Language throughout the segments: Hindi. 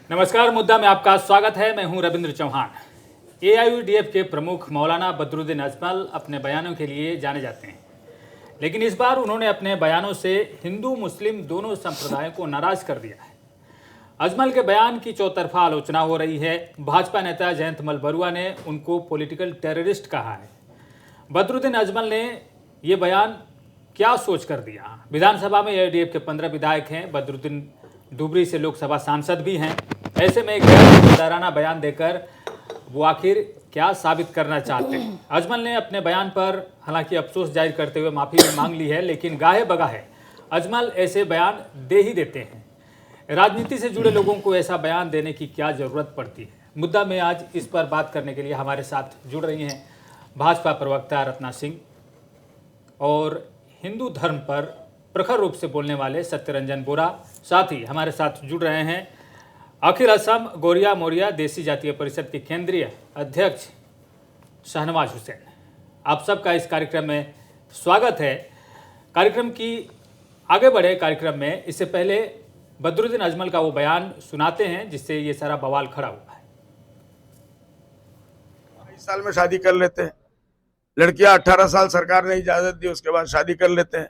नमस्कार, मुद्दा में आपका स्वागत है। मैं हूं रविंद्र चौहान। एआईयूडीएफ के प्रमुख मौलाना बदरुद्दीन अजमल अपने बयानों के लिए जाने जाते हैं, लेकिन इस बार उन्होंने अपने बयानों से हिंदू मुस्लिम दोनों संप्रदायों को नाराज कर दिया है। अजमल के बयान की चौतरफा आलोचना हो रही है। भाजपा नेता जयंत मलबरुआ ने उनको पॉलिटिकल टेररिस्ट कहा है। बदरुद्दीन अजमल ने ये बयान क्या सोच कर दिया? विधानसभा में एआईयूडीएफ के 15 विधायक हैं। बदरुद्दीन डुबरी से लोकसभा सांसद भी हैं। ऐसे में एक डराना बयान देकर वो आखिर क्या साबित करना चाहते हैं? अजमल ने अपने बयान पर हालांकि अफसोस जाहिर करते हुए माफ़ी भी मांग ली है, लेकिन गाहे बगाहे अजमल ऐसे बयान दे ही देते हैं। राजनीति से जुड़े लोगों को ऐसा बयान देने की क्या ज़रूरत पड़ती है? मुद्दा में आज इस पर बात करने के लिए हमारे साथ जुड़ रही हैं भाजपा प्रवक्ता रत्ना सिंह और हिंदू धर्म पर प्रखर रूप से बोलने वाले सत्यरंजन बोरा। साथ ही हमारे साथ जुड़ रहे हैं अखिल असम गोरिया मोरिया देसी जातीय परिषद के केंद्रीय अध्यक्ष शहनवाज हुसैन। आप सबका इस कार्यक्रम में स्वागत है। कार्यक्रम की आगे बढ़े कार्यक्रम में इससे पहले बदरुद्दीन अजमल का वो बयान सुनाते हैं जिससे ये सारा बवाल खड़ा हुआ है। 22 साल में शादी कर लेते हैं लड़कियां, 18 साल सरकार ने इजाजत दी, उसके बाद शादी कर लेते हैं।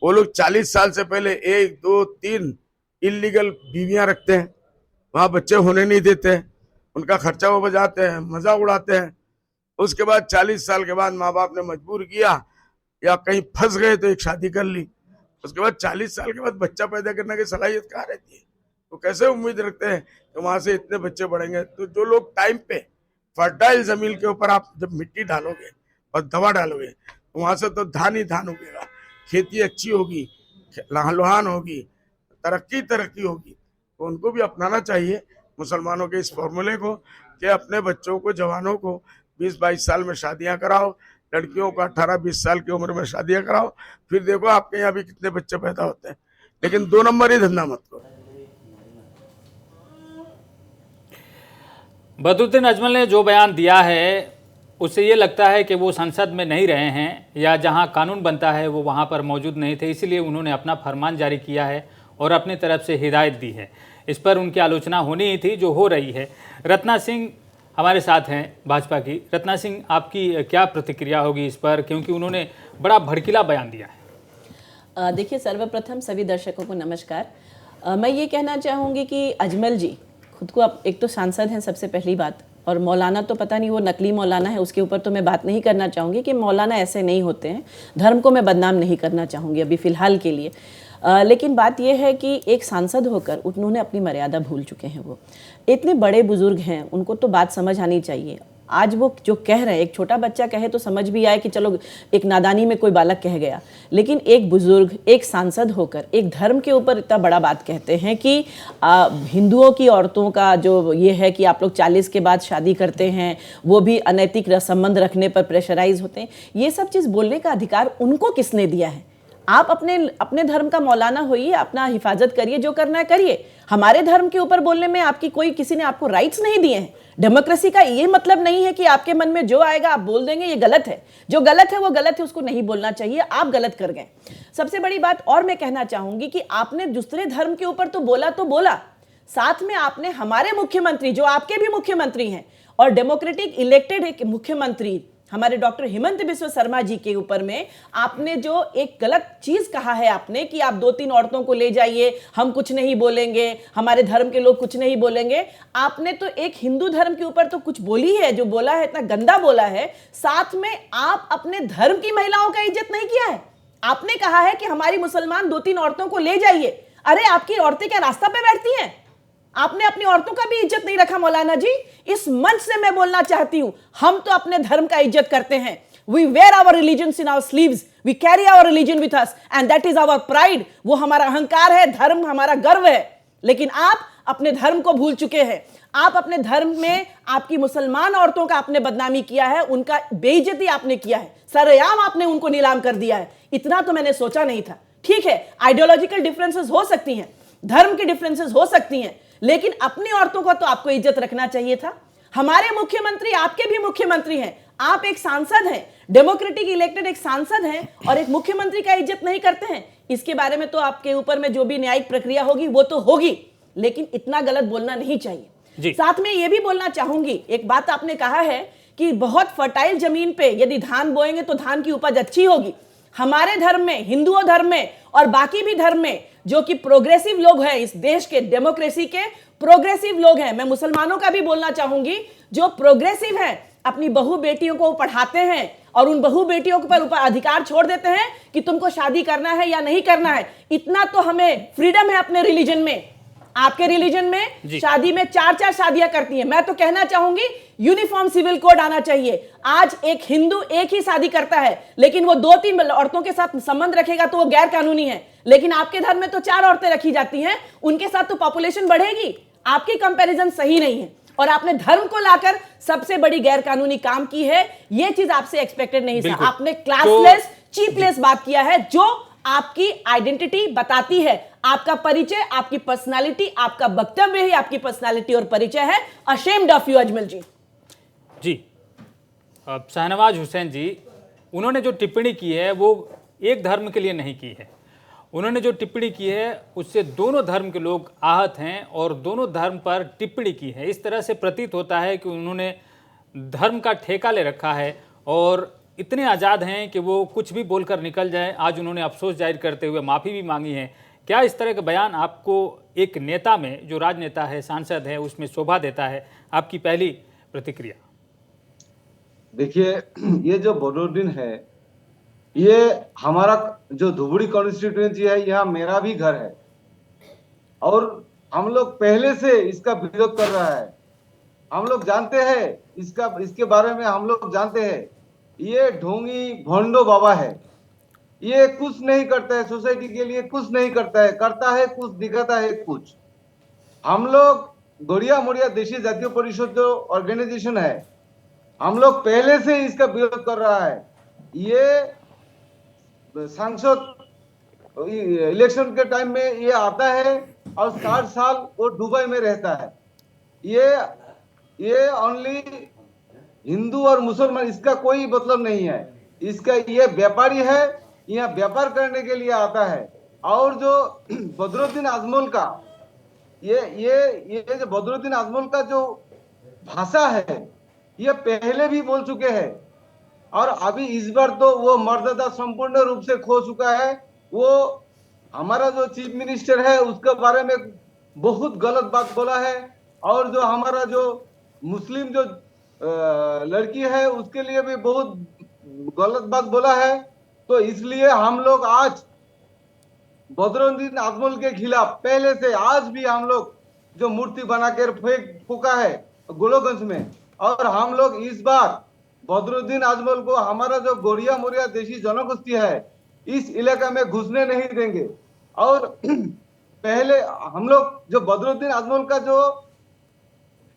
वो लोग 40 साल से पहले 1, 2, 3 इलीगल बीवियां रखते हैं, वहां बच्चे होने नहीं देते हैं, उनका खर्चा वो बजाते हैं, मजा उड़ाते हैं। उसके बाद 40 साल के बाद माँ बाप ने मजबूर किया या कहीं फंस गए तो एक शादी कर ली। उसके बाद 40 साल के बाद बच्चा पैदा करने की सलाहियत कहाँ रहती है? तो कैसे उम्मीद रखते हैं कि वहां से इतने बच्चे बढ़ेंगे? तो जो लोग टाइम पे फर्टाइल जमीन के ऊपर आप जब मिट्टी डालोगे और दवा डालोगे तो वहां से तो धान ही धान उगेगा, खेती अच्छी होगी, लहलहान होगी, तरक्की होगी। तो उनको भी अपनाना चाहिए मुसलमानों के इस फॉर्मूले को कि अपने बच्चों को, जवानों को 20-22 साल में शादियां कराओ, लड़कियों को 18-20 साल की उम्र में शादियां कराओ, फिर देखो आपके यहाँ भी कितने बच्चे पैदा होते हैं। लेकिन 2 नंबर ही धंधा मत करो। बदरुद्दीन अजमल ने जो बयान दिया है उससे ये लगता है कि वो संसद में नहीं रहे हैं या जहां कानून बनता है वो वहां पर मौजूद नहीं थे, इसीलिए उन्होंने अपना फरमान जारी किया है और अपनी तरफ से हिदायत दी है। इस पर उनकी आलोचना होनी ही थी जो हो रही है। रत्ना सिंह हमारे साथ हैं भाजपा की। रत्ना सिंह, आपकी क्या प्रतिक्रिया होगी इस पर, क्योंकि उन्होंने बड़ा भड़कीला बयान दिया है? देखिए, सर्वप्रथम सभी दर्शकों को नमस्कार। मैं ये कहना चाहूँगी कि अजमल जी खुद को अब एक तो सांसद हैं सबसे पहली बात, और मौलाना तो पता नहीं वो नकली मौलाना है, उसके ऊपर तो मैं बात नहीं करना चाहूँगी कि मौलाना ऐसे नहीं होते हैं। धर्म को मैं बदनाम नहीं करना चाहूँगी अभी फ़िलहाल के लिए। लेकिन बात यह है कि एक सांसद होकर उन्होंने अपनी मर्यादा भूल चुके हैं। वो इतने बड़े बुजुर्ग हैं, उनको तो बात समझ आनी चाहिए। आज वो जो कह रहे हैं, एक छोटा बच्चा कहे तो समझ भी आए कि चलो एक नादानी में कोई बालक कह गया, लेकिन एक बुजुर्ग, एक सांसद होकर एक धर्म के ऊपर इतना बड़ा बात कहते हैं कि हिंदुओं की औरतों का जो ये है कि आप लोग 40 के बाद शादी करते हैं, वो भी अनैतिक संबंध रखने पर प्रेशराइज होते हैं। ये सब चीज़ बोलने का अधिकार उनको किसने दिया है? आप अपने धर्म का मौलाना होइए, अपना हिफाजत करिए, जो करना है करिए। हमारे धर्म के ऊपर बोलने में आपकी किसी ने आपको राइट्स नहीं दिए हैं। डेमोक्रेसी का ये मतलब नहीं है कि आपके मन में जो आएगा आप बोल देंगे, ये गलत है। जो गलत है वो गलत है, उसको नहीं बोलना चाहिए। आप गलत कर गए। सबसे बड़ी बात और मैं कहना चाहूंगी कि आपने दूसरे धर्म के ऊपर तो बोला, साथ में आपने हमारे मुख्यमंत्री, जो आपके भी मुख्यमंत्री हैं और डेमोक्रेटिक इलेक्टेड एक मुख्यमंत्री हमारे डॉक्टर हिमंत बिस्वा शर्मा जी के ऊपर में आपने जो एक गलत चीज कहा है आपने कि आप 2-3 औरतों को ले जाइए, हम कुछ नहीं बोलेंगे, हमारे धर्म के लोग कुछ नहीं बोलेंगे। आपने तो एक हिंदू धर्म के ऊपर तो कुछ बोली है, जो बोला है इतना गंदा बोला है। साथ में आप अपने धर्म की महिलाओं का इज्जत नहीं किया है। आपने कहा है कि हमारी मुसलमान 2-3 औरतों को ले जाइए। अरे आपकी औरतें क्या रास्ता पे बैठती हैं? आपने अपनी औरतों का भी इज्जत नहीं रखा मौलाना जी। इस मंच से मैं बोलना चाहती हूं, हम तो अपने धर्म का इज्जत करते हैं। We wear our religions in our sleeves. We carry our religion with us and that is our pride. वो हमारा अहंकार है, धर्म हमारा गर्व है। लेकिन आप अपने धर्म को भूल चुके हैं। आप अपने धर्म में आपकी मुसलमान औरतों का आपने बदनामी किया है, उनका बेइज्जती आपने किया है, सरेआम आपने उनको नीलाम कर दिया है। इतना तो मैंने सोचा नहीं था। ठीक है, आइडियोलॉजिकल डिफरेंसेस हो सकती हैं, धर्म की डिफरेंसेस हो सकती हैं, लेकिन अपनी औरतों को तो आपको इज्जत रखना चाहिए था। हमारे मुख्यमंत्री आपके भी मुख्यमंत्री हैं, आप एक सांसद हैं, डेमोक्रेटिक इलेक्टेड एक सांसद हैं और एक मुख्यमंत्री का इज्जत नहीं करते हैं। इसके बारे में तो आपके ऊपर में जो भी न्यायिक प्रक्रिया होगी वो तो होगी, लेकिन इतना गलत बोलना नहीं जी। चाहिए। साथ में ये भी बोलना चाहूंगी, एक बात आपने कहा है कि बहुत फर्टाइल जमीन पे यदि धान बोएंगे तो धान की उपज अच्छी होगी। हमारे धर्म में, हिंदुओं धर्म में और बाकी भी धर्म में जो कि प्रोग्रेसिव लोग हैं, इस देश के डेमोक्रेसी के प्रोग्रेसिव लोग हैं, मैं मुसलमानों का भी बोलना चाहूंगी, जो प्रोग्रेसिव हैं, अपनी बहू बेटियों को पढ़ाते हैं और उन बहू बेटियों के ऊपर अधिकार छोड़ देते हैं कि तुमको शादी करना है या नहीं करना है। इतना तो हमें फ्रीडम है अपने रिलीजन में। आपके रिलीजन में शादी में 4-4 शादियां करती हैं। मैं तो कहना चाहूंगी यूनिफॉर्म सिविल कोड आना चाहिए। आज एक हिंदू एक ही शादी करता है, लेकिन वो 2-3 औरतों के साथ संबंध रखेगा तो वो गैर कानूनी है। लेकिन आपके धर्म में तो 4 औरतें रखी जाती हैं, उनके साथ तो पॉपुलेशन बढ़ेगी। आपकी कंपैरिजन सही नहीं है और आपने धर्म को लाकर सबसे बड़ी गैर कानूनी काम की है। यह चीज आपसे एक्सपेक्टेड नहीं था। आपने क्लासलेस, चीपलेस बात किया है, जो आपकी आइडेंटिटी बताती है, आपका परिचय, आपकी पर्सनालिटी, आपका वक्तव्य ही आपकी पर्सनालिटी और परिचय है। अशेम्ड ऑफ यू अजमल जी। जी, अब शाहनवाज हुसैन जी, उन्होंने जो टिप्पणी की है वो एक धर्म के लिए नहीं की है। उन्होंने जो टिप्पणी की है उससे दोनों धर्म के लोग आहत हैं और दोनों धर्म पर टिप्पणी की है। इस तरह से प्रतीत होता है कि उन्होंने धर्म का ठेका ले रखा है और इतने आज़ाद हैं कि वो कुछ भी बोलकर निकल जाए। आज उन्होंने अफसोस जाहिर करते हुए माफ़ी भी मांगी है। क्या इस तरह का बयान आपको एक नेता में, जो राजनेता है, सांसद है, उसमें शोभा देता है? आपकी पहली प्रतिक्रिया। देखिए, ये जो बदरुद्दीन है, ये हमारा जो धुबड़ी कॉन्स्टिट्यूएंसी है, यह मेरा भी घर है और हम लोग पहले से इसका विरोध कर रहा है। हम लोग जानते हैं इसके बारे में, हम लोग जानते हैं ये ढोंगी भोंडो बाबा है। ये कुछ नहीं करता है, सोसाइटी के लिए कुछ नहीं करता है, करता है कुछ, दिखाता है कुछ। हम लोग गोड़िया मोड़िया देशी जातीय परिषद जो ऑर्गेनाइजेशन है, हम लोग पहले से इसका विरोध कर रहा है। ये सांसद इलेक्शन के टाइम में ये आता है और 60 साल वो दुबई में रहता है। ये ओनली हिंदू और मुसलमान, इसका कोई मतलब नहीं है। इसका ये व्यापारी है, यहाँ व्यापार करने के लिए आता है। और जो बदरुद्दीन आजमल का ये जो बदरुद्दीन आजमल का जो भाषा है, ये पहले भी बोल चुके हैं और अभी इस बार तो वो मर्यादा संपूर्ण रूप से खो चुका है। वो हमारा जो चीफ मिनिस्टर है उसके बारे में बहुत गलत बात बोला है और जो हमारा जो मुस्लिम जो लड़की है उसके लिए भी बहुत गलत बात बोला है। तो इसलिए हम लोग आज बदरुद्दीन आजमल के खिलाफ पहले से आज भी हम लोग जो मूर्ति बनाकर फूका है गोलोगंज में, और हम लोग इस बार बदरुद्दीन आजमल को, हमारा जो गोड़िया मोड़िया देशी जनगोष्ठी है, इस इलाका में घुसने नहीं देंगे। और पहले हम लोग जो बदरुद्दीन आजमल का जो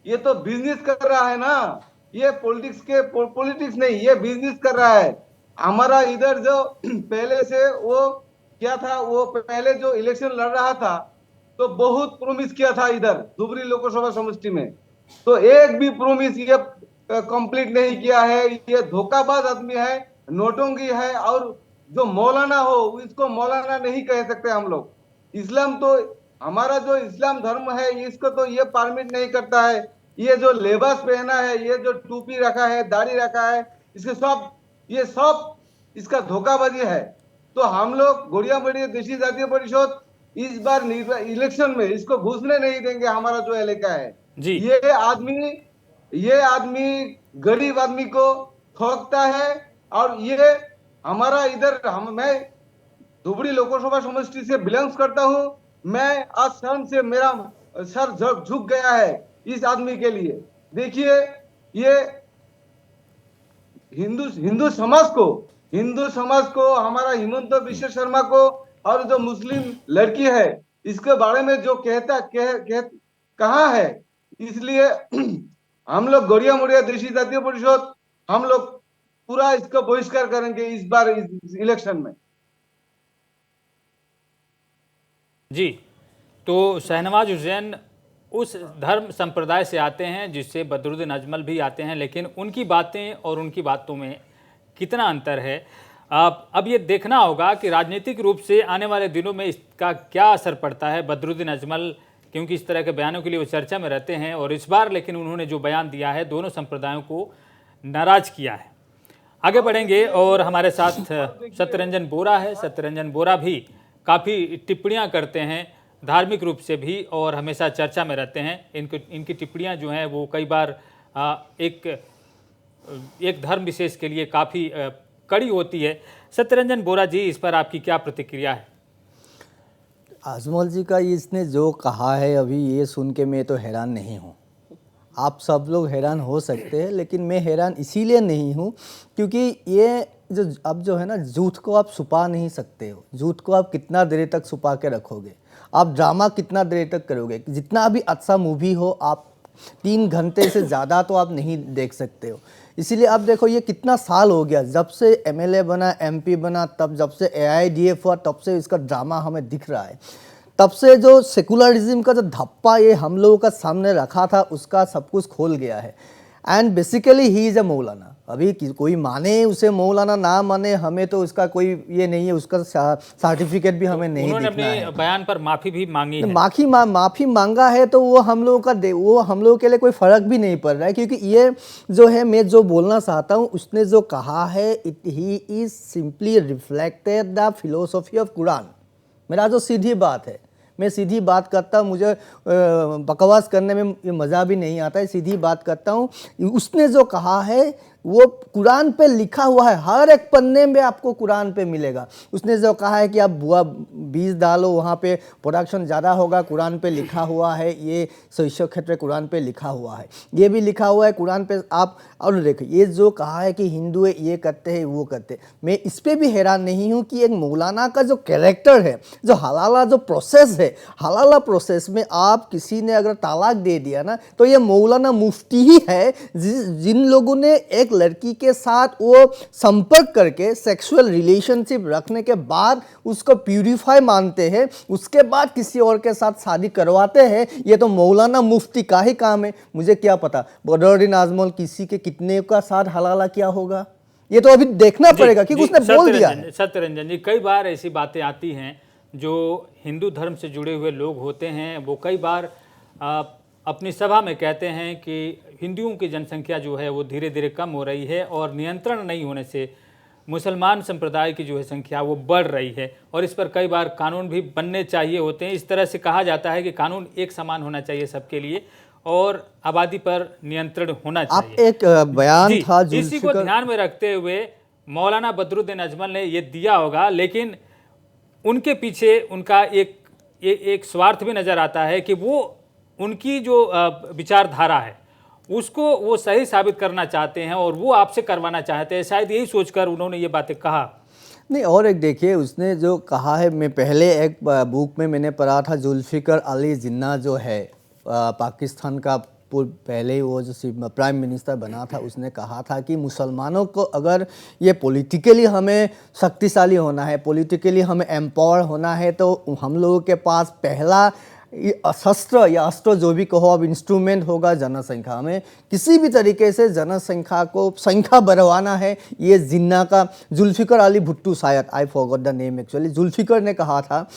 ये तो बिजनेस कर रहा है ना, ये पॉलिटिक्स नहीं, ये बिजनेस कर रहा है। हमारा इधर जो पहले से वो क्या था, वो पहले जो इलेक्शन लड़ रहा था तो बहुत प्रोमिस किया था इधर धुबरी लोकसभा समष्टि में, तो एक भी प्रोमिस ये कंप्लीट नहीं किया है। ये धोखाबाज आदमी है, नोटंकी है। और जो मौलाना हो, इसको मौलाना नहीं कह सकते हम लोग। इस्लाम तो हमारा जो इस्लाम धर्म है, इसको तो ये परमिट नहीं करता है। ये जो लिबास पहना है, ये जो टोपी रखा है, दाढ़ी रखा है, ये सब इसका धोखाबाजी है। तो हम लोग गोड़िया मोड़िया देशी जातीय परिषद इस बार इलेक्शन में इसको घुसने नहीं देंगे। हमारा जो इलाका है जी। ये आदमी गरीब आदमी को ठोकता है। और ये हमारा इधर मैं धुबड़ी लोकसभा समष्टि से बिलोंग करता हूं। मैं आज शर्म से मेरा सर झुक गया है इस आदमी के लिए। देखिए, ये हिंदू समाज को हमारा हिमंत विश्व शर्मा को और जो मुस्लिम लड़की है इसके बारे में जो कहा है, इसलिए हम लोग गोड़िया मोड़िया देशी जातीय परिषद हम लोग पूरा इसका बहिष्कार करेंगे इस बार इस इलेक्शन में। जी, तो शाहनवाज हुसैन उस धर्म संप्रदाय से आते हैं जिससे बदरुद्दीन अजमल भी आते हैं, लेकिन उनकी बातें और उनकी बातों में कितना अंतर है। अब ये देखना होगा कि राजनीतिक रूप से आने वाले दिनों में इसका क्या असर पड़ता है। बदरुद्दीन अजमल क्योंकि इस तरह के बयानों के लिए वो चर्चा में रहते हैं। और इस बार लेकिन उन्होंने जो बयान दिया है दोनों संप्रदायों को नाराज किया है। आगे बढ़ेंगे और हमारे साथ सत्यरंजन बोरा है। सत्यरंजन बोरा भी काफ़ी टिप्पणियां करते हैं धार्मिक रूप से भी और हमेशा चर्चा में रहते हैं। इनकी टिप्पणियां जो हैं वो कई बार एक धर्म विशेष के लिए काफ़ी कड़ी होती है। सत्यरंजन बोरा जी, इस पर आपकी क्या प्रतिक्रिया है? आजमल जी का इसने जो कहा है अभी, ये सुन के मैं तो हैरान नहीं हूँ। आप सब लोग हैरान हो सकते हैं, लेकिन मैं हैरान इसीलिए नहीं हूँ क्योंकि ये जो अब जो है ना, झूठ को आप छुपा नहीं सकते हो। झूठ को आप कितना देर तक छुपा के रखोगे? आप ड्रामा कितना देर तक करोगे? जितना भी अच्छा मूवी हो, आप 3 घंटे से ज़्यादा तो आप नहीं देख सकते हो। इसीलिए आप देखो, ये कितना साल हो गया जब से एमएलए बना, एमपी बना, तब जब से एआईडीएफ हुआ, तब से इसका ड्रामा हमें दिख रहा है। तब से जो सेकुलरिज्म का जो धप्पा ये हम लोगों का सामने रखा था, उसका सब कुछ खोल गया है। And basically he is a मौलाना। अभी कोई माने उसे मौलाना, ना माने, हमें तो उसका कोई ये नहीं है, उसका सर्टिफिकेट भी हमें नहीं दिखना है। उन्होंने अपने बयान पर माफ़ी भी मांगी है। माफ़ी मांगा है तो वो हम लोगों का वो हम लोगों के लिए कोई फ़र्क भी नहीं पड़ रहा है, क्योंकि ये जो है, मैं जो बोलना चाहता हूँ, उसने जो कहा है, he is simply reflected the philosophy of Quran. मेरा जो सीधी बात है, मैं सीधी बात करता हूँ, मुझे बकवास करने में ये मज़ा भी नहीं आता है, सीधी बात करता हूँ। उसने जो कहा है वो कुरान पे लिखा हुआ है, हर एक पन्ने में आपको कुरान पे मिलेगा। उसने जो कहा है कि आप बुआ बीज डालो, वहाँ पे प्रोडक्शन ज़्यादा होगा, कुरान पे लिखा हुआ है। ये शैक्षिक क्षेत्र कुरान पे लिखा हुआ है, ये भी लिखा हुआ है कुरान पे। आप और देखो, ये जो कहा है कि हिंदू ये करते हैं वो करते हैं, मैं इस पर भी हैरान नहीं हूँ कि एक मौलाना का जो कैरेक्टर है, जो हलाला जो प्रोसेस है, हलाला प्रोसेस में आप किसी ने अगर तलाक दे दिया ना, तो ये मौलाना मुफ्ती ही है जिन लोगों ने एक लड़की के साथ वो संपर्क करके सेक्सुअल रिलेशनशिप रखने के बाद उसको प्यूरिफाई मानते हैं, उसके बाद किसी और के साथ शादी करवाते हैं। ये तो मौलाना मुफ्ती का ही काम है। मुझे क्या पता बदरुद्दीन आजमल किसी के कितने का साथ हलाला किया होगा, ये तो अभी देखना पड़ेगा कि उसने बोल दिया है। सत्यरंजन जी, कई बार ऐसी बातें आती हैं जो हिंदू धर्म से जुड़े हुए लोग होते हैं, वो कई बार अपनी सभा में कहते हैं कि हिंदुओं की जनसंख्या जो है वो धीरे धीरे कम हो रही है और नियंत्रण नहीं होने से मुसलमान संप्रदाय की जो है संख्या वो बढ़ रही है, और इस पर कई बार कानून भी बनने चाहिए होते हैं। इस तरह से कहा जाता है कि कानून एक समान होना चाहिए सबके लिए और आबादी पर नियंत्रण होना चाहिए। आप एक बयान था, इसी को ध्यान में रखते हुए मौलाना बदरुद्दीन अजमल ने ये दिया होगा, लेकिन उनके पीछे उनका एक स्वार्थ भी नज़र आता है कि वो उनकी जो विचारधारा है उसको वो सही साबित करना चाहते हैं और वो आपसे करवाना चाहते हैं। शायद यही सोचकर उन्होंने ये बातें कहा। नहीं, और एक देखिए, उसने जो कहा है, मैं पहले एक बुक में मैंने पढ़ा था, जुल्फ़िकर अली जिन्ना जो है पाकिस्तान का पहले वो जो प्राइम मिनिस्टर बना था, उसने कहा था कि मुसलमानों को अगर ये पॉलिटिकली हमें शक्तिशाली होना है, पॉलिटिकली हमें एम्पावर होना है, तो हम लोगों के पास पहला शस्त्र या अस्त्र जो भी कहो अब इंस्ट्रूमेंट होगा जनसंख्या में। किसी भी तरीके से जनसंख्या को संख्या बढ़वाना है। ये जिन्ना का जुल्फ़िकर अली भुट्टो, शायद I forgot the name actually, Zulfikar ने कहा था।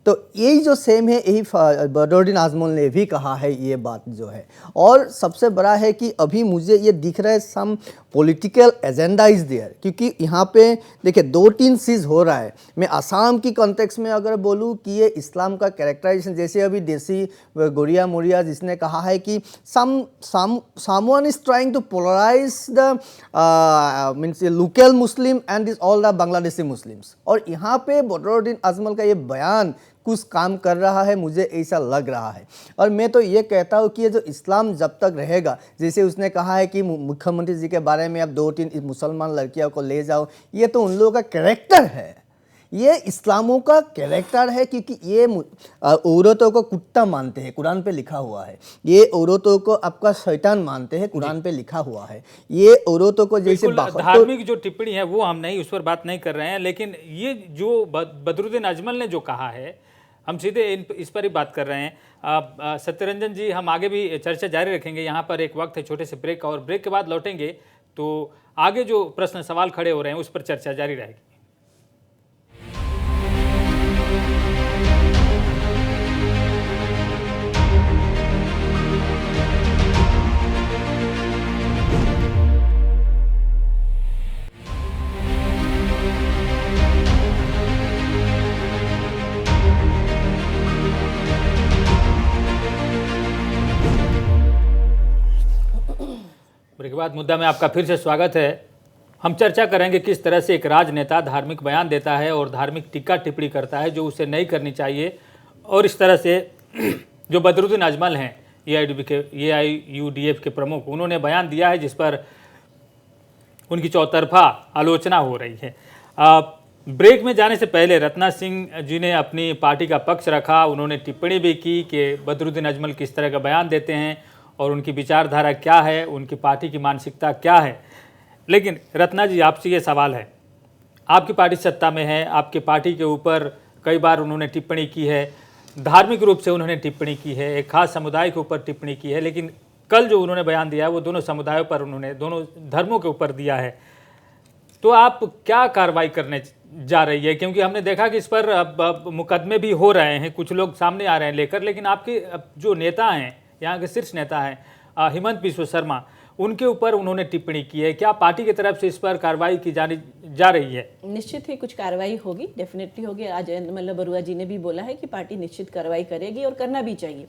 तो यही जो सेम है, यही बदरुद्दीन आजमल ने भी कहा है ये बात जो है। और सबसे बड़ा है कि अभी मुझे ये दिख रहा है some political agenda is there, क्योंकि यहाँ पे देखिए 2-3 चीज़ हो रहा है। मैं आसाम की कॉन्टेक्स्ट में अगर बोलूँ कि ये इस्लाम का कैरेक्टराइजेशन, जैसे अभी देसी गोरिया मोरिया जिसने कहा है कि someone is trying to polarise the means local Muslim and this all the Bangladeshi Muslims, और यहाँ पे बदरुद्दीन आजमल का ये बयान कुछ काम कर रहा है, मुझे ऐसा लग रहा है। और मैं तो ये कहता हूँ कि ये जो इस्लाम जब तक रहेगा, जैसे उसने कहा है कि मुख्यमंत्री जी के बारे में आप 2-3 मुसलमान लड़कियों को ले जाओ, ये तो उन लोगों का कैरेक्टर है, ये इस्लामों का कैरेक्टर है, क्योंकि ये औरतों को कुत्ता मानते हैं, कुरान पे लिखा हुआ है। ये औरतों को आपका शैतान मानते हैं, कुरान पे लिखा हुआ है। ये औरतों को जैसे धार्मिक जो टिप्पणी है वो हम नहीं, उस पर बात नहीं कर रहे हैं, लेकिन ये जो बदरुद्दीन अजमल ने जो कहा है, हम सीधे इस पर ही बात कर रहे हैं। सत्यरंजन जी, हम आगे भी चर्चा जारी रखेंगे। यहाँ पर एक वक्त है छोटे से ब्रेक, और ब्रेक के बाद लौटेंगे तो आगे जो प्रश्न सवाल खड़े हो रहे हैं उस पर चर्चा जारी रहेगी। ब्रेक के बाद मुद्दा में आपका फिर से स्वागत है। हम चर्चा करेंगे किस तरह से एक राजनेता धार्मिक बयान देता है और धार्मिक टीका टिप्पणी करता है जो उसे नहीं करनी चाहिए, और इस तरह से जो बदरुद्दीन अजमल हैं AIUDF के प्रमुख, उन्होंने बयान दिया है जिस पर उनकी चौतरफा आलोचना हो रही है। ब्रेक में जाने से पहले रत्ना सिंह जी ने अपनी पार्टी का पक्ष रखा। उन्होंने टिप्पणी भी की कि बदरुद्दीन अजमल किस तरह का बयान देते हैं और उनकी विचारधारा क्या है, उनकी पार्टी की मानसिकता क्या है। लेकिन रत्ना जी, आपसे ये सवाल है, आपकी पार्टी सत्ता में है, आपके पार्टी के ऊपर कई बार उन्होंने टिप्पणी की है, धार्मिक रूप से उन्होंने टिप्पणी की है, एक खास समुदाय के ऊपर टिप्पणी की है, लेकिन कल जो उन्होंने बयान दिया है वो दोनों समुदायों पर, उन्होंने दोनों धर्मों के ऊपर दिया है। तो आप क्या कार्रवाई करने जा रही है? क्योंकि हमने देखा कि इस पर अब मुकदमे भी हो रहे हैं, कुछ लोग सामने आ रहे हैं लेकर, लेकिन आपके जो नेता हैं, यहाँ के शीर्ष नेता हैं हिमंत बिस्वा शर्मा, उनके ऊपर उन्होंने टिप्पणी की है। क्या पार्टी की तरफ से इस पर कार्रवाई की जानी जा रही है? निश्चित ही कुछ कार्रवाई होगी, डेफिनेटली होगी। आज मतलब बरुआ जी ने भी बोला है कि पार्टी निश्चित कार्रवाई करेगी और करना भी चाहिए।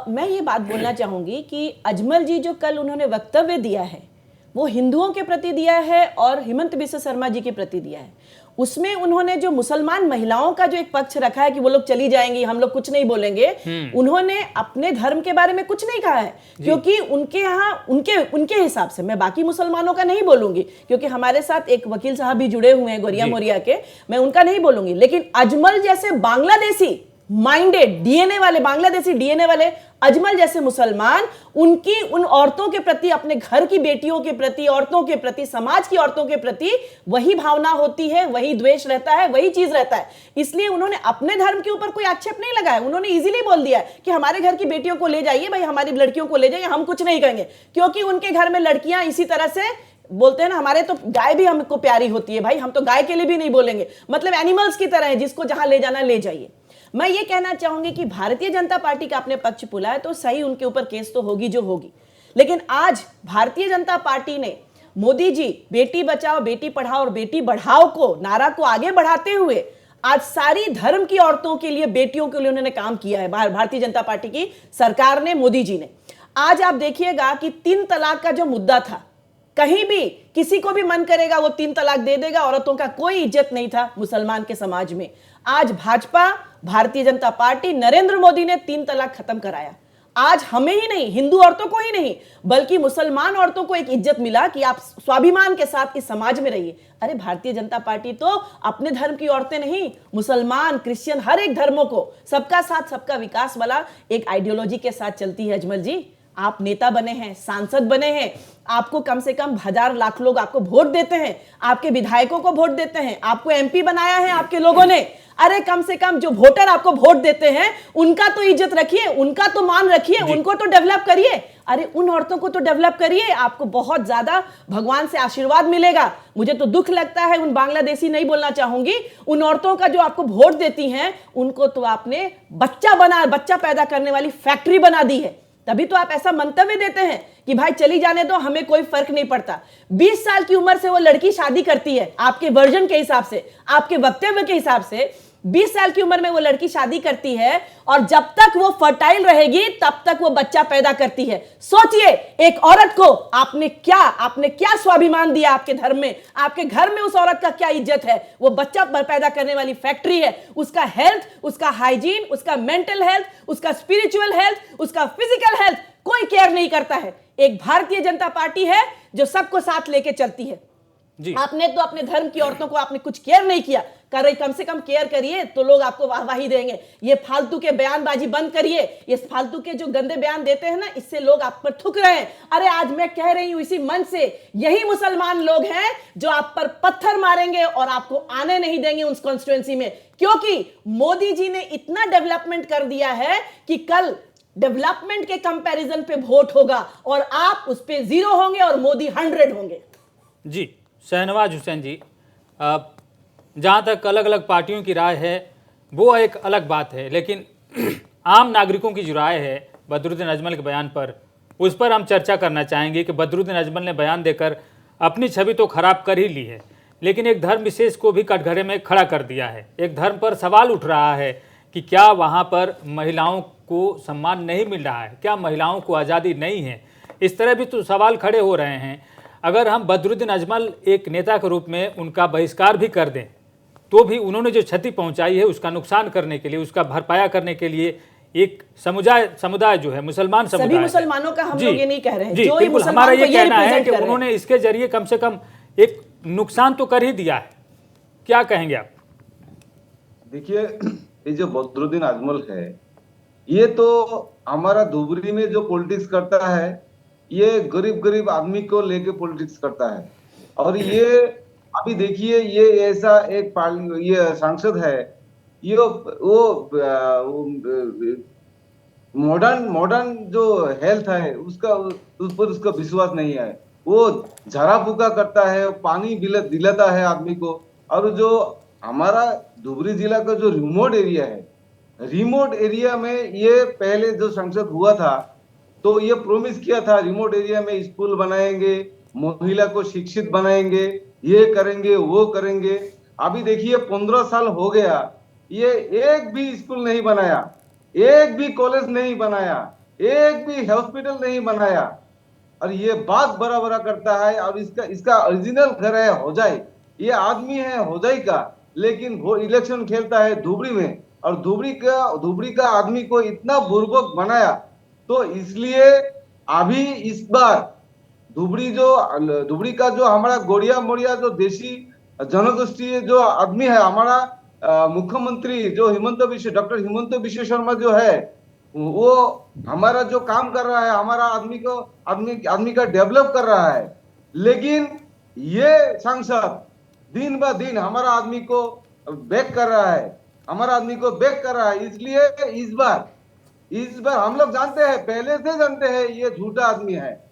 मैं ये बात बोलना चाहूँगी कि अजमल जी जो कल उन्होंने वक्तव्य दिया है वो हिंदुओं के प्रति दिया है और हिमंत बिस्वा शर्मा जी के प्रति दिया है। उसमें उन्होंने जो मुसलमान महिलाओं का जो एक पक्ष रखा है कि वो लोग चली जाएंगी, हम लोग कुछ नहीं बोलेंगे, उन्होंने अपने धर्म के बारे में कुछ नहीं कहा है, क्योंकि उनके यहाँ उनके हिसाब से, मैं बाकी मुसलमानों का नहीं बोलूंगी क्योंकि हमारे साथ एक वकील साहब भी जुड़े हुए हैं गोरिया मोरिया के, मैं उनका नहीं बोलूंगी, लेकिन अजमल जैसे बांग्लादेशी माइंडेड बांग्लादेशी डीएनए वाले अजमल जैसे मुसलमान, उनकी उन औरतों के प्रति, अपने घर की बेटियों के प्रति, औरतों के प्रति, समाज की औरतों के प्रति वही भावना होती है, वही द्वेष रहता है, वही चीज रहता है। इसलिए उन्होंने अपने धर्म के ऊपर कोई आक्षेप नहीं लगाया। उन्होंने इजीली बोल दिया कि हमारे घर की बेटियों को ले जाइए भाई, हमारी लड़कियों को ले जाइए, हम कुछ नहीं कहेंगे, क्योंकि उनके घर में लड़कियां इसी तरह से बोलते हैं ना, हमारे तो गाय भी हमको प्यारी होती है भाई, हम तो गाय के लिए भी नहीं बोलेंगे, मतलब एनिमल्स की तरह है, जिसको जहां ले जाना ले जाइए। मैं ये कहना चाहूंगी कि भारतीय जनता पार्टी का अपने पक्ष पुला है तो सही, उनके ऊपर केस तो होगी जो होगी, लेकिन आज भारतीय जनता पार्टी ने मोदी जी बेटी बचाओ बेटी पढ़ाओ और बेटी बढ़ाओ को नारा को आगे बढ़ाते हुए आज सारी धर्म की औरतों के लिए, बेटियों के लिए उन्होंने काम किया है। भारतीय जनता पार्टी की सरकार ने, मोदी जी ने। आज आप देखिएगा कि 3 तलाक का जो मुद्दा था, कहीं भी किसी को भी मन करेगा वो 3 तलाक दे देगा, औरतों का कोई इज्जत नहीं था मुसलमान के समाज में। आज भाजपा, भारतीय जनता पार्टी, नरेंद्र मोदी ने 3 तलाक खत्म कराया। आज हमें ही नहीं, हिंदू औरतों को ही नहीं, बल्कि मुसलमान औरतों को एक इज्जत मिला कि आप स्वाभिमान के साथ इस समाज में रहिए। अरे भारतीय जनता पार्टी तो अपने धर्म की औरतें नहीं, मुसलमान, क्रिश्चियन, हर एक धर्मों को सबका साथ सबका विकास वाला एक आइडियोलॉजी के साथ चलती है। अजमल जी, आप नेता बने हैं, सांसद बने हैं, आपको कम से कम 1000 लाख लोग आपको वोट देते हैं, आपके विधायकों को वोट देते हैं, आपको MP बनाया है आपके लोगों ने। अरे कम से कम जो वोटर आपको वोट देते हैं उनका तो इज्जत रखिए, उनका तो मान रखिए, उनको तो डेवलप करिए। अरे उन औरतों को तो डेवलप करिए, आपको बहुत ज्यादा भगवान से आशीर्वाद मिलेगा। मुझे तो दुख लगता है, उन बांग्लादेशी नहीं बोलना चाहूंगी, उन औरतों का जो आपको वोट देती हैं उनको तो आपने बच्चा पैदा करने वाली फैक्ट्री बना दी है। तभी तो आप ऐसा मंतव्य देते हैं कि भाई चली जाने दो, हमें कोई फर्क नहीं पड़ता। 20 साल की उम्र से वो लड़की शादी करती है, आपके वर्जन के हिसाब से, आपके वक्तव्य के हिसाब से 20 साल की उम्र में वो लड़की शादी करती है और जब तक वो फर्टाइल रहेगी तब तक वो बच्चा पैदा करती है। सोचिए, एक औरत को आपने क्या स्वाभिमान दिया आपके धर्म में, आपके घर में उस औरत का क्या इज्जत है। वो बच्चा पैदा करने वाली फैक्ट्री है, उसका हेल्थ, उसका हाइजीन, उसका मेंटल हेल्थ, उसका स्पिरिचुअल हेल्थ, उसका फिजिकल हेल्थ कोई केयर नहीं करता है। एक भारतीय जनता पार्टी है जो सबको साथ लेके चलती है। जी। आपने तो अपने धर्म की औरतों को आपने कुछ केयर नहीं किया। कम से कम केयर करिए तो लोग आपको वाहवाही देंगे। ये फालतू के बयानबाजी बंद करिए, ये फालतू के जो गंदे बयान देते हैं ना, इससे लोग आप पर थूक रहे हैं। अरे आज मैं कह रही हूं इसी मन से, यही मुसलमान लोग हैं जो आप पर पत्थर मारेंगे और आपको आने नहीं देंगे उस कॉन्स्टिट्यूएंसी में, क्योंकि मोदी जी ने इतना डेवलपमेंट कर दिया है कि कल डेवलपमेंट के कंपैरिजन पे वोट होगा और आप उस पे 0 होंगे और मोदी 100 होंगे। जी, शहनवाज हुसैन जी, जहाँ तक अलग अलग पार्टियों की राय है वो एक अलग बात है, लेकिन आम नागरिकों की जो राय है बदरुद्दीन अजमल के बयान पर, उस पर हम चर्चा करना चाहेंगे कि बदरुद्दीन अजमल ने बयान देकर अपनी छवि तो खराब कर ही ली है, लेकिन एक धर्म विशेष को भी कटघरे में खड़ा कर दिया है। एक धर्म पर सवाल उठ रहा है कि क्या वहाँ पर महिलाओं को सम्मान नहीं मिल रहा है, क्या महिलाओं को आज़ादी नहीं है, इस तरह भी तो सवाल खड़े हो रहे हैं। अगर हम बदरुद्दीन अजमल एक नेता के रूप में उनका बहिष्कार भी कर दें तो भी उन्होंने जो क्षति पहुंचाई है उसका नुकसान करने के लिए, उसका भरपाया करने के लिए एक समुदाय जो है मुसलमान समुदाय, सभी मुसलमानों का हम जी, लोग ये नहीं कह रहे हैं, जी, जो ही बिल्कुल मुसलमान हमारा ये को कहना है represent कि कर रहे हैं। उन्होंने इसके जरिए कम से कम एक नुकसान तो कर ही दिया है। क्या कहेंगे आप? देखिए, ये जो बदरुद्दीन अजमल है, ये तो हमारा धुबरी में जो पॉलिटिक्स करता है, ये गरीब आदमी को लेके पॉलिटिक्स करता है। और ये अभी देखिए, ये ऐसा एक ये सांसद है, ये वो मॉडर्न जो हेल्थ है उसका, उस पर उसका विश्वास नहीं है। वो झाड़ा फूका करता है, पानी दिलाता है आदमी को। और जो हमारा धुबरी जिला का जो रिमोट एरिया है, रिमोट एरिया में ये पहले जो संसद हुआ था तो ये प्रॉमिस किया था रिमोट एरिया में स्कूल बनाएंगे, महिला को शिक्षित बनाएंगे, ये करेंगे वो करेंगे। अभी देखिए 15 साल हो गया, ये एक भी स्कूल नहीं बनाया, एक भी कॉलेज नहीं बनाया, एक भी हॉस्पिटल नहीं बनाया। और ये बात बड़ा बड़ा करता है। और इसका ओरिजिनल घर है होजाई, ये आदमी है होजाई का, लेकिन वो इलेक्शन खेलता है धुबरी में। और धुबरी का आदमी को इतना बुर्बक बनाया, तो इसलिए अभी इस बार धुबरी का जो हमारा गोड़िया मोड़िया जो देशी जनगोष्ठी जो आदमी है, हमारा मुख्यमंत्री जो डॉक्टर हिमंत विश्व शर्मा जो है, वो हमारा जो काम कर रहा है, हमारा आदमी का डेवलप कर रहा है। लेकिन ये सांसद दिन ब दिन हमारा आदमी को बैक कर रहा है, इसलिए इस बार हम लोग जानते हैं, पहले से जानते हैं ये झूठा आदमी है।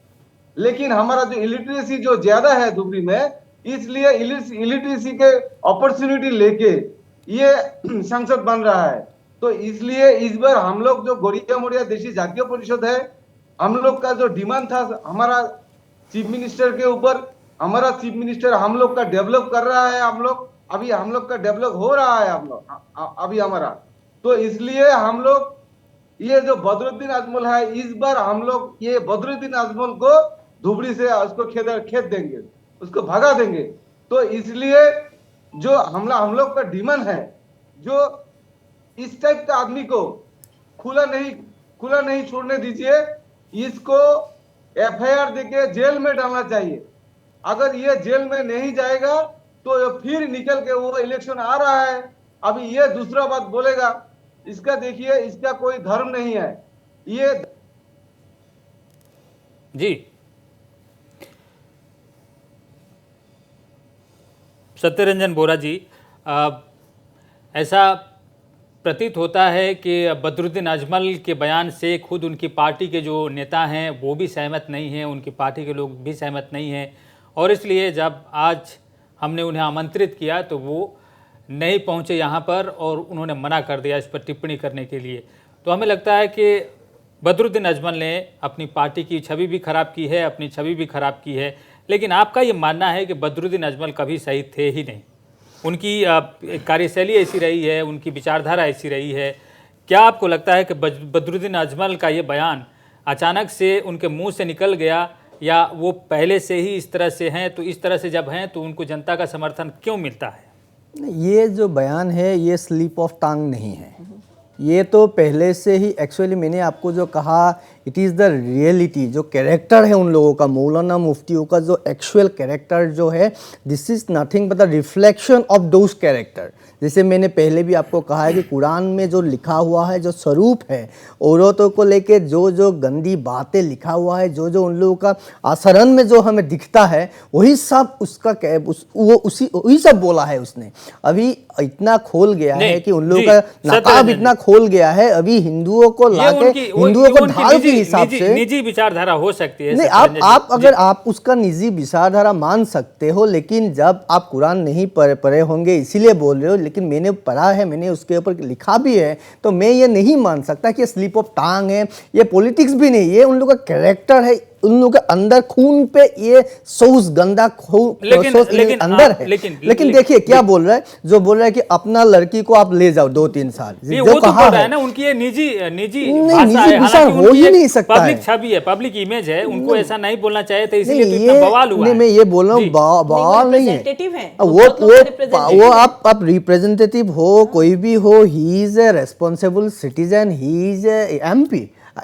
लेकिन हमारा जो इलिटरेसी जो ज्यादा है धुबरी में, इसलिए इलिटरेसी के अपॉर्चुनिटी लेके ये संसद बन रहा है। तो इसलिए इस बार हम लोग जो गोड़िया मोड़िया देशी जातीय परिषद है, हम लोग का जो डिमांड था हमारा चीफ मिनिस्टर के ऊपर, हमारा चीफ मिनिस्टर हम लोग का डेवलप कर रहा है, हम लोग का डेवलप हो रहा है अभी हमारा। तो इसलिए हम लोग ये जो बदरुद्दीन अजमल है, इस बार हम लोग ये बदरुद्दीन अजमल को धुबरी से उसको खेत देंगे, उसको भगा देंगे। तो इसलिए जो हम लोग का डिमांड है, जो इस टाइप का आदमी को खुला नहीं छोड़ने दीजिए, इसको एफआईआर देके जेल में डालना चाहिए। अगर ये जेल में नहीं जाएगा तो फिर निकल के वो इलेक्शन आ रहा है, अभी ये दूसरा बात बोलेगा, इसका देखिए, इसका कोई धर्म नहीं है ये। जी, सत्यरंजन बोरा जी, ऐसा प्रतीत होता है कि बदरुद्दीन अजमल के बयान से खुद उनकी पार्टी के जो नेता हैं वो भी सहमत नहीं हैं, उनकी पार्टी के लोग भी सहमत नहीं हैं, और इसलिए जब आज हमने उन्हें आमंत्रित किया तो वो नहीं पहुंचे यहाँ पर और उन्होंने मना कर दिया इस पर टिप्पणी करने के लिए। तो हमें लगता है कि बदरुद्दीन अजमल ने अपनी पार्टी की छवि भी खराब की है, अपनी छवि भी खराब की है। लेकिन आपका ये मानना है कि बदरुद्दीन अजमल कभी सही थे ही नहीं, उनकी कार्यशैली ऐसी रही है, उनकी विचारधारा ऐसी रही है। क्या आपको लगता है कि बदरुद्दीन अजमल का ये बयान अचानक से उनके मुंह से निकल गया, या वो पहले से ही इस तरह से हैं? तो इस तरह से जब हैं तो उनको जनता का समर्थन क्यों मिलता है? ये जो बयान है ये स्लिप ऑफ टंग नहीं है, ये तो पहले से ही, एक्चुअली मैंने आपको जो कहा, इट इज़ द रियलिटी। जो कैरेक्टर है उन लोगों का, मौलाना मुफ्तियों का जो एक्चुअल कैरेक्टर जो है, this is nothing but the reflection of those character. जैसे मैंने पहले भी आपको कहा है कि कुरान में जो लिखा हुआ है, जो स्वरूप है औरतों को लेके, जो गंदी बातें लिखा हुआ है, जो उन लोगों का आचरण में जो हमें दिखता है, वही सब उसका वही सब बोला है उसने। अभी इतना खोल गया है कि उन लोगों का नकाब इतना खोल गया है, अभी हिंदुओं को लाके हिंदुओं को ढाल के हिसाब से निजी विचारधारा हो सकती है। नहीं, आप अगर आप उसका निजी विचारधारा मान सकते हो, लेकिन जब आप कुरान नहीं पढ़े होंगे इसीलिए बोल रहे हो, लेकिन मैंने पढ़ा है, मैंने उसके ऊपर लिखा भी है, तो मैं ये नहीं मान सकता कि ये स्लिप ऑफ टंग है, ये पॉलिटिक्स भी नहीं, ये उन लोगों का कैरेक्टर है। उन लोगों के अंदर खून पे ये सोच गंदा खून सोच इनके अंदर है। लेकिन देखिए क्या बोल रहा है, जो बोल रहा है कि अपना लड़की को आप ले जाओ 2-3 साल, नहीं, जो वो तो कहा बोल रहा है है ना, उनकी ये निजी नहीं, भाषा निजी है, भाषा हालांकि हो उनकी ही एक नहीं सकता पब्लिक है। छवि है, पब्लिक इमेज है, उनको ऐसा नहीं बोलना चाहिए था, नहीं इसीलिए तो इतना बवाल हुआ नहीं, है। मैं ये बोल रहा हूँ जी। बवाल नहीं है, representative हैं, वो बहुत लोग representative वो हैं। आप रिप्रेजेंटेटिव हो, कोई भी हो, he is a responsible citizen, he is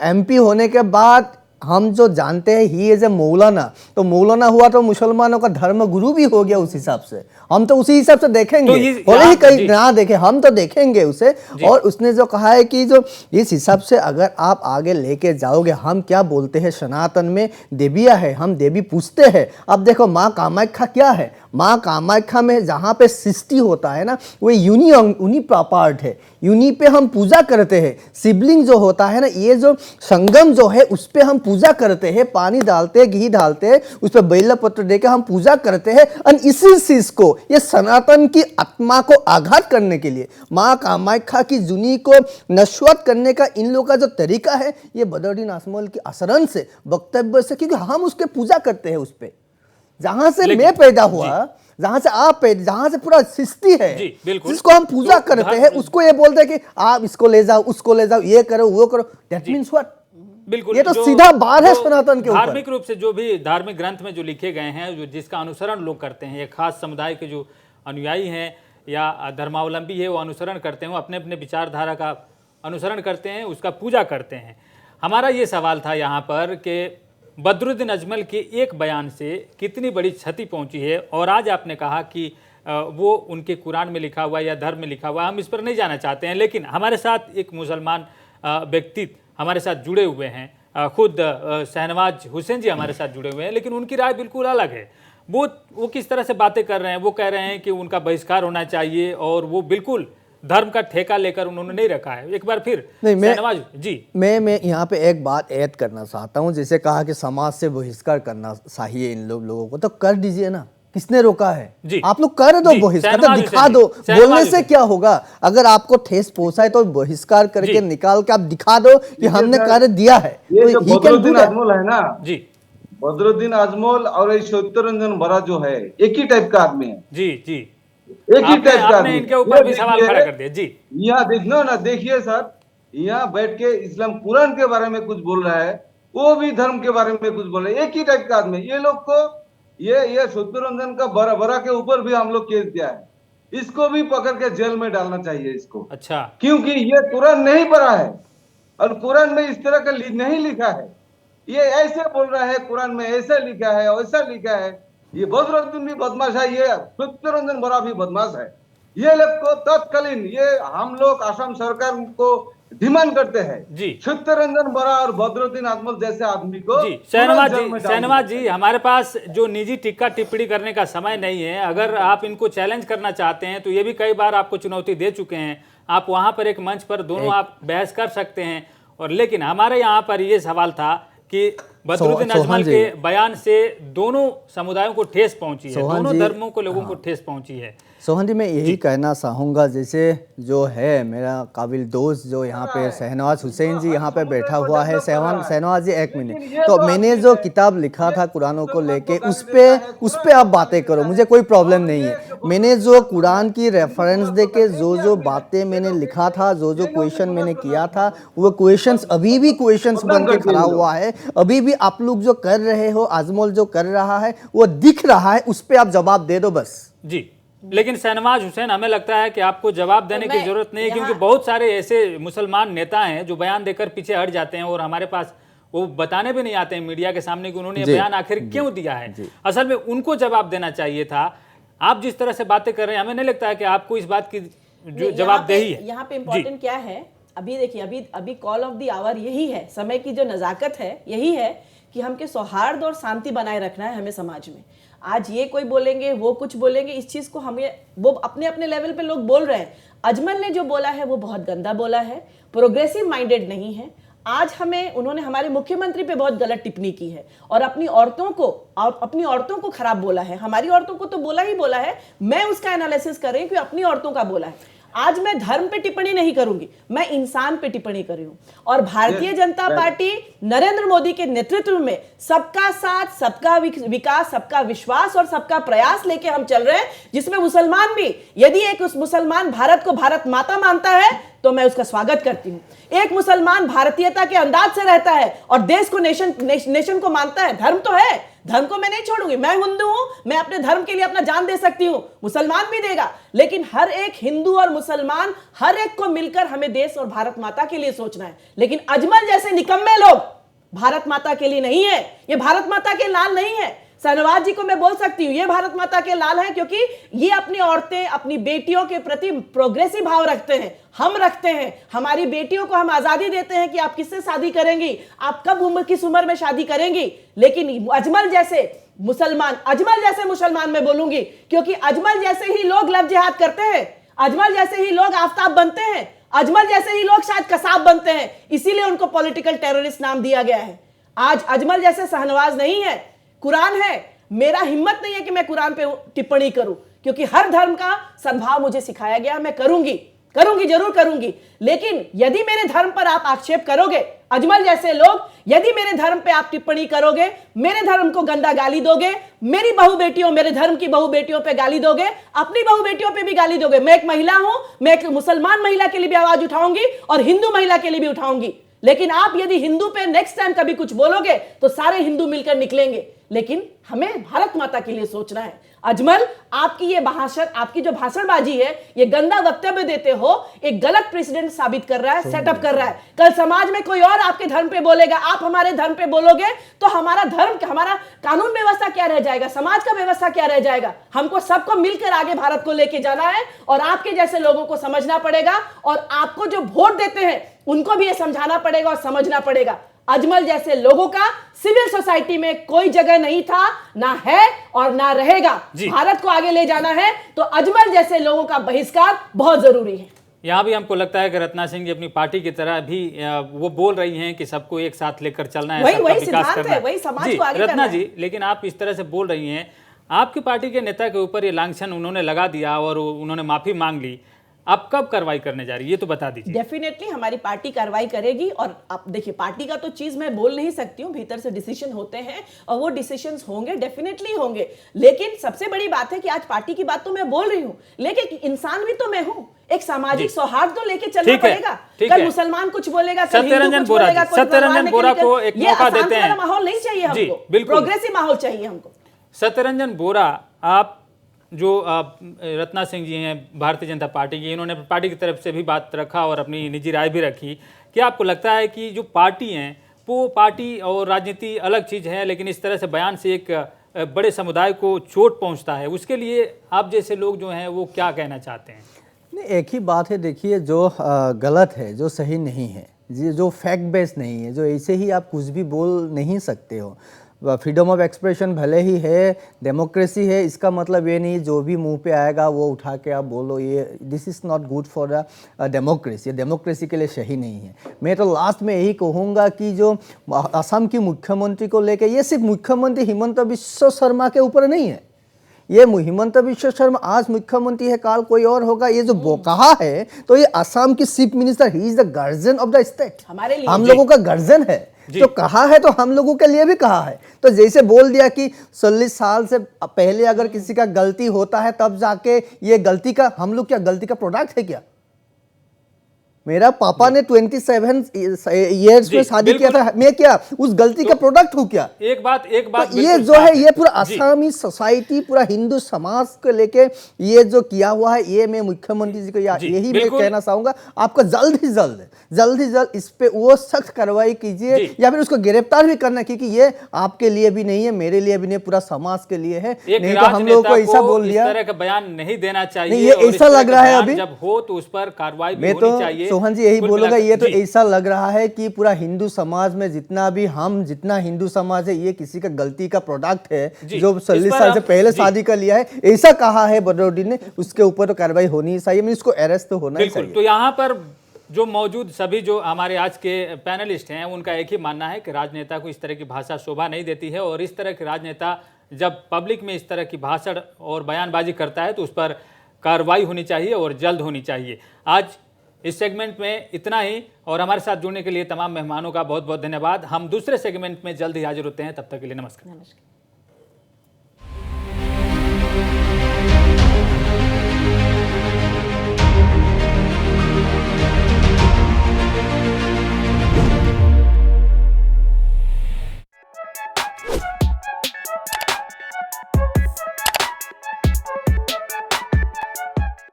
MP होने के बाद हम जो जानते हैं ही इज ए मौलाना, तो मौलाना हुआ तो मुसलमानों का धर्म गुरु भी हो गया उस हिसाब से, हम तो उसी हिसाब से देखेंगे, तो ये भले ही जी। कहीं ना देखे हम तो देखेंगे उसे। और उसने जो कहा है कि जो इस हिसाब से अगर आप आगे लेके जाओगे, हम क्या बोलते हैं सनातन में देवियाँ है, हम देवी पूछते हैं। अब देखो माँ कामाख्या क्या है, माँ कामाख्या में जहाँ पे सृष्टि होता है ना, वो यूनी पार्ट है, यूनी पे हम पूजा करते हैं। शिवलिंग जो होता है ना, ये जो संगम जो है उस पे हम पूजा करते हैं, पानी डालते हैं, घी डालते हैं, उस पर बेल पत्र देकर हम पूजा करते हैं। और इसी चीज को ये सनातन की आत्मा को आघात करने के लिए, माँ कामाख्या की जुनी को नश्वर करने का इन लोगों का जो तरीका है, ये बदरुद्दीन आजमल की आचरण से, वक्तव्य से, क्योंकि हम उसके पूजा करते हैं, उस पे जहां से मैं पैदा हुआ, जहां से आप पैदा, जहां से पूरा सृष्टि है, जी, बिल्कुल। जिसको हम पूजा तो करते हैं, उसको ये बोलते हैं कि आप इसको ले जाओ, उसको ले जाओ, ये करो, वो करो। That means what? बिल्कुल, ये तो सीधा बार है सनातन के ऊपर। धार्मिक रूप से जो भी धार्मिक ग्रंथ में जो लिखे गए हैं, जो जिसका अनुसरण लोग करते हैं, एक खास समुदाय के जो अनुयायी हैं या धर्मावलंबी है, वो अनुसरण करते हैं, वो अपने अपने विचारधारा का अनुसरण करते हैं, उसका पूजा करते हैं। हमारा ये सवाल था यहाँ पर कि बदरुद्दीन अजमल के एक बयान से कितनी बड़ी क्षति पहुंची है, और आज आपने कहा कि वो उनके कुरान में लिखा हुआ या धर्म में लिखा हुआ, हम इस पर नहीं जाना चाहते हैं। लेकिन हमारे साथ एक मुसलमान व्यक्ति हमारे साथ जुड़े हुए हैं, खुद शहनवाज हुसैन जी हमारे साथ जुड़े हुए हैं, लेकिन उनकी राय बिल्कुल अलग है। वो किस तरह से बातें कर रहे हैं, वो कह रहे हैं कि उनका बहिष्कार होना चाहिए, और वो बिल्कुल धर्म का ठेका लेकर उन्होंने नहीं रखा है। एक बार फिर शहनवाज जी, मैं यहाँ पे एक बात ऐड करना चाहता हूँ, जैसे कहा कि समाज से बहिष्कार करना चाहिए इन लोगों को, तो कर दीजिए ना, किसने रोका है? जी, आप लोग कर दो बहिष्कार, तो दिखा दो, बोलने से क्या होगा? अगर आपको ठेस पहुंचा है तो बहिष्कार करके निकाल के आप दिखा दो कि हमने कर दिया है। ये जो बदरुद्दीन आजमल है ना जी, बदरुद्दीन आजमल और ये सत्यरंजन बरा जो है, एक ही टाइप का आदमी है। जी जी, एक ही टाइप का आपने इनके ऊपर भी सवाल खड़ा कर दिया। जी, यहाँ देखना ना, देखिए सर, यहाँ बैठ के इस्लाम कुरान के बारे में कुछ बोल रहा है, वो भी धर्म के बारे में कुछ बोल रहे हैं, एक ही टाइप का आदमी। ये लोग को ये सत्यरंजन का बरा के ऊपर भी हम लोग केस दिया है, इसको भी पकड़ के जेल में डालना चाहिए इसको। अच्छा, क्योंकि ये कुरान नहीं पढ़ा है और कुरान में इस तरह का नहीं लिखा है। ये ऐसे बोल रहा है, कुरान में ऐसा लिखा है, वैसा लिखा है। ये बदरुद्दीन भी बदमाश है, ये सत्यरंजन बरा भी बदमाश है। ये लोग को तत्कालीन ये हम लोग असम सरकार को डिमांड करते हैं जी, सत्यरंजन बरा और बदरुद्दीन आजमल जैसे आदमी को जी। शहनवाज जी, हमारे पास जो निजी टिक्का टिप्पणी करने का समय नहीं है। अगर आप इनको चैलेंज करना चाहते हैं तो ये भी कई बार आपको चुनौती दे चुके हैं, आप वहां पर एक मंच पर दोनों आप बहस कर सकते हैं। और लेकिन हमारे यहाँ पर ये सवाल था कि बदरुद्दीन अजमल के बयान से दोनों समुदायों को ठेस पहुंची है, दोनों धर्मों को लोगों को ठेस पहुंची है। सोहन जी, मैं यही कहना चाहूँगा, जैसे जो है मेरा काबिल दोस्त जो यहाँ पे शहनवाज हुसैन जी यहाँ पे बैठा हुआ है, शहनवाज जी एक मिनट, तो मैंने जो किताब लिखा था कुरानों को लेके, उस पे आप बातें करो, मुझे कोई प्रॉब्लम नहीं है। मैंने जो कुरान की रेफरेंस दे के जो बातें मैंने लिखा था, जो क्वेश्चन मैंने किया था, वो क्वेश्चंस अभी भी क्वेश्चंस बन के खड़ा हुआ है। अभी भी आप लोग जो कर रहे हो, आजमल जो कर रहा है वो दिख रहा है, उस पर आप जवाब दे दो बस। जी, लेकिन शहनवाज हुसैन, हमें लगता है कि आपको जवाब देने की जरूरत नहीं है, क्योंकि बहुत सारे ऐसे मुसलमान नेता हैं जो बयान देकर पीछे हट जाते हैं और हमारे पास वो बताने भी नहीं आते हैं मीडिया के सामने कि उन्होंने बयान आखिर क्यों दिया है। असल में उनको जवाब देना चाहिए था। आप जिस तरह से बातें कर रहे हैं, हमें नहीं लगता है कि आपको इस बात की जो जवाबदेही है। यहाँ पे इम्पोर्टेंट क्या है, अभी देखिए, अभी कॉल ऑफ द आवर यही है, समय की जो नजाकत है यही है कि हमके सौहार्द और शांति बनाए रखना है हमें समाज में। आज ये कोई बोलेंगे, वो कुछ बोलेंगे, इस चीज को हमें, वो अपने अपने लेवल पे लोग बोल रहे हैं। अजमल ने जो बोला है वो बहुत गंदा बोला है, प्रोग्रेसिव माइंडेड नहीं है। आज उन्होंने हमारे मुख्यमंत्री पे बहुत गलत टिप्पणी की है और अपनी औरतों को खराब बोला है। हमारी औरतों को तो बोला ही बोला है, मैं उसका एनालिसिस कर रही हूँ कि अपनी औरतों का बोला है। आज मैं धर्म पे टिप्पणी नहीं करूंगी, मैं इंसान पे टिप्पणी कर रही हूं। और भारतीय जनता पार्टी नरेंद्र मोदी के नेतृत्व में सबका साथ, सबका विकास, सबका विश्वास और सबका प्रयास लेके हम चल रहे हैं, जिसमें मुसलमान भी, यदि एक उस मुसलमान भारत को भारत माता मानता है तो मैं उसका स्वागत करती हूं। एक मुसलमान भारतीयता के अंदाज से रहता है और देश को नेशन को मानता है, धर्म तो है, धर्म को मैं नहीं छोड़ूंगी। मैं हिंदू हूं, मैं अपने धर्म के लिए अपना जान दे सकती हूं, मुसलमान भी देगा, लेकिन हर एक हिंदू और मुसलमान, हर एक को मिलकर हमें देश और भारत माता के लिए सोचना है। लेकिन अजमल जैसे निकम्मे लोग भारत माता के लिए नहीं है, ये भारत माता के लाल नहीं है। शाहनवाज जी को मैं बोल सकती हूं, ये भारत माता के लाल है, क्योंकि ये अपनी औरतें, अपनी बेटियों के प्रति प्रोग्रेसिव भाव रखते हैं, हम रखते हैं। हमारी बेटियों को हम आजादी देते हैं कि आप किससे शादी करेंगी, आप कब किस उम्र में शादी करेंगी। लेकिन अजमल जैसे मुसलमान मैं बोलूंगी, क्योंकि अजमल जैसे ही लोग लव जिहाद करते हैं, अजमल जैसे ही लोग आफताब बनते हैं, अजमल जैसे ही लोग शायद कसाब बनते हैं, इसीलिए उनको पॉलिटिकल टेररिस्ट नाम दिया गया है। आज अजमल जैसे शाहनवाज नहीं है, कुरान है। मेरा हिम्मत नहीं है कि मैं कुरान पे टिप्पणी करूं, क्योंकि हर धर्म का सद्भाव मुझे सिखाया गया, मैं करूंगी, जरूर करूंगी। लेकिन यदि मेरे धर्म पर आप आक्षेप करोगे, अजमल जैसे लोग, यदि मेरे धर्म पे आप टिप्पणी करोगे, मेरे धर्म को गंदा गाली दोगे, मेरी बहू बेटियों, मेरे धर्म की बहू बेटियों पे गाली दोगे, अपनी बहू बेटियों पे भी गाली दोगे। मैं एक महिला हूं, मैं एक मुसलमान महिला के लिए भी आवाज उठाऊंगी और हिंदू महिला के लिए भी उठाऊंगी। लेकिन आप यदि हिंदू पे नेक्स्ट टाइम कभी कुछ बोलोगे तो सारे हिंदू मिलकर निकलेंगे। लेकिन हमें भारत माता के लिए सोचना है। अजमल, आपकी ये भाषण, आपकी जो भाषणबाजी है, ये गंदा वक्तव्य देते हो, एक गलत प्रेसिडेंट साबित कर रहा है, सेटअप कर रहा है। कल समाज में कोई और आपके धर्म पे बोलेगा, आप हमारे धर्म पे बोलोगे, तो हमारा धर्म, हमारा कानून व्यवस्था क्या रह जाएगा, समाज का व्यवस्था क्या रह जाएगा। हमको सबको मिलकर आगे भारत को लेके जाना है और आपके जैसे लोगों को समझना पड़ेगा और आपको जो वोट देते हैं उनको भी ये समझाना पड़ेगा और समझना पड़ेगा। अजमल जैसे लोगों का सिविल सोसाइटी में कोई जगह नहीं था, ना है और ना रहेगा। भारत को आगे ले जाना है तो अजमल जैसे लोगों का बहिष्कार बहुत जरूरी है। यहाँ भी हमको लगता है कि रत्ना सिंह जी अपनी पार्टी की तरह भी वो बोल रही हैं कि सबको एक साथ लेकर चलना है, सबका विकास करना है, वही समाज को आगे करना है। रत्ना जी, लेकिन आप इस तरह से बोल रही हैं, आपकी पार्टी के नेता के ऊपर ये लांछन उन्होंने लगा दिया और उन्होंने माफी मांग ली, आप कब कार्रवाई करने जा रही है ये तो बता दीजिए। डेफिनेटली हमारी पार्टी कार्रवाई करेगी। और आप देखिए, पार्टी का तो चीज मैं बोल नहीं सकती हूँ, भीतर से डिसीजन होते हैं और वो डिसीजंस होंगे, डेफिनेटली होंगे। लेकिन सबसे बड़ी बात है कि आज पार्टी की बात तो मैं बोल रही हूँ, लेकिन इंसान भी तो मैं हूँ, एक सामाजिक सौहार्द तो लेके चलना पड़ेगा। कल मुसलमान कुछ बोलेगा, सत्यरंजन बोरा को एक मौका देते हैं। माहौल नहीं चाहिए हमको, प्रोग्रेसिव माहौल चाहिए हमको। सत्यरंजन बोरा, आप जो रत्ना सिंह जी हैं भारतीय जनता पार्टी की, इन्होंने पार्टी की तरफ से भी बात रखा और अपनी निजी राय भी रखी। क्या आपको लगता है कि जो पार्टी हैं वो पार्टी और राजनीति अलग चीज़ है, लेकिन इस तरह से बयान से एक बड़े समुदाय को चोट पहुंचता है, उसके लिए आप जैसे लोग जो हैं वो क्या कहना चाहते हैं? नहीं, एक ही बात है, देखिए, जो गलत है, जो सही नहीं है, जो फैक्ट बेस्ड नहीं है, जो ऐसे ही आप कुछ भी बोल नहीं सकते हो। फ्रीडम ऑफ एक्सप्रेशन भले ही है, डेमोक्रेसी है, इसका मतलब ये नहीं जो भी मुंह पे आएगा वो उठा के आप बोलो, ये this is not good for the democracy. Democracy के लिए सही नहीं है। मैं तो लास्ट में यही कहूँगा कि जो असम की मुख्यमंत्री को लेके, ये सिर्फ मुख्यमंत्री हिमंत बिश्व शर्मा के ऊपर नहीं है, ये हिमंत बिश्व शर्मा आज मुख्यमंत्री है, काल कोई और होगा। ये जो वो कहा है, तो ये असम की chief minister, he is the guardian of the state, हमारे लिए हम लोगों का गार्जियन है। तो कहा है तो हम लोगों के लिए भी कहा है। तो जैसे बोल दिया कि 40 साल से पहले अगर किसी का गलती होता है तब जाके ये गलती का, हम लोग क्या गलती का प्रोडक्ट है क्या? मेरा पापा ने 27 ईयर्स में शादी किया था, मैं क्या उस गलती का प्रोडक्ट हूँ क्या? एक बात तो ये जो है, ये पूरा असमी सोसाइटी, पूरा हिंदू समाज को लेके ये जो किया हुआ है, ये मैं मुख्यमंत्री जी को यही मैं कहना चाहूंगा, आपको जल्द ही जल्द इस पे वो सख्त कार्रवाई कीजिए या फिर उसको गिरफ्तार भी करना, क्योंकि ये आपके लिए भी नहीं है, मेरे लिए भी नहीं, पूरा समाज के लिए है। नहीं तो हम लोगों को ऐसा बोल दिया, इस तरह का बयान नहीं देना चाहिए। ये ऐसा लग रहा है अभी, जब हो तो उस पर कार्रवाई भी होनी चाहिए। सोहन जी यही बोलूंगा, ये तो ऐसा लग रहा है कि पूरा हिंदू समाज में जितना हिंदू समाज है, ये किसी का गलती का प्रोडक्ट है, जो 40 साल से पहले शादी कर लिया है, ऐसा कहा है बदरुद्दीन ने, उसके ऊपर तो कार्रवाई होनी चाहिए, इसको अरेस्ट तो होना ही चाहिए। तो यहाँ पर जो मौजूद सभी जो हमारे आज के पैनलिस्ट हैं, उनका एक ही मानना है कि राजनेता को इस तरह की भाषा शोभा नहीं देती है, और इस तरह के राजनेता जब पब्लिक में इस तरह की भाषण और बयानबाजी करता है तो उस पर कार्रवाई होनी चाहिए और जल्द होनी चाहिए। आज इस सेगमेंट में इतना ही और हमारे साथ जुड़ने के लिए तमाम मेहमानों का बहुत बहुत धन्यवाद। हम दूसरे सेगमेंट में जल्द ही हाजिर होते हैं, तब तक के लिए नमस्कार। नमस्कार।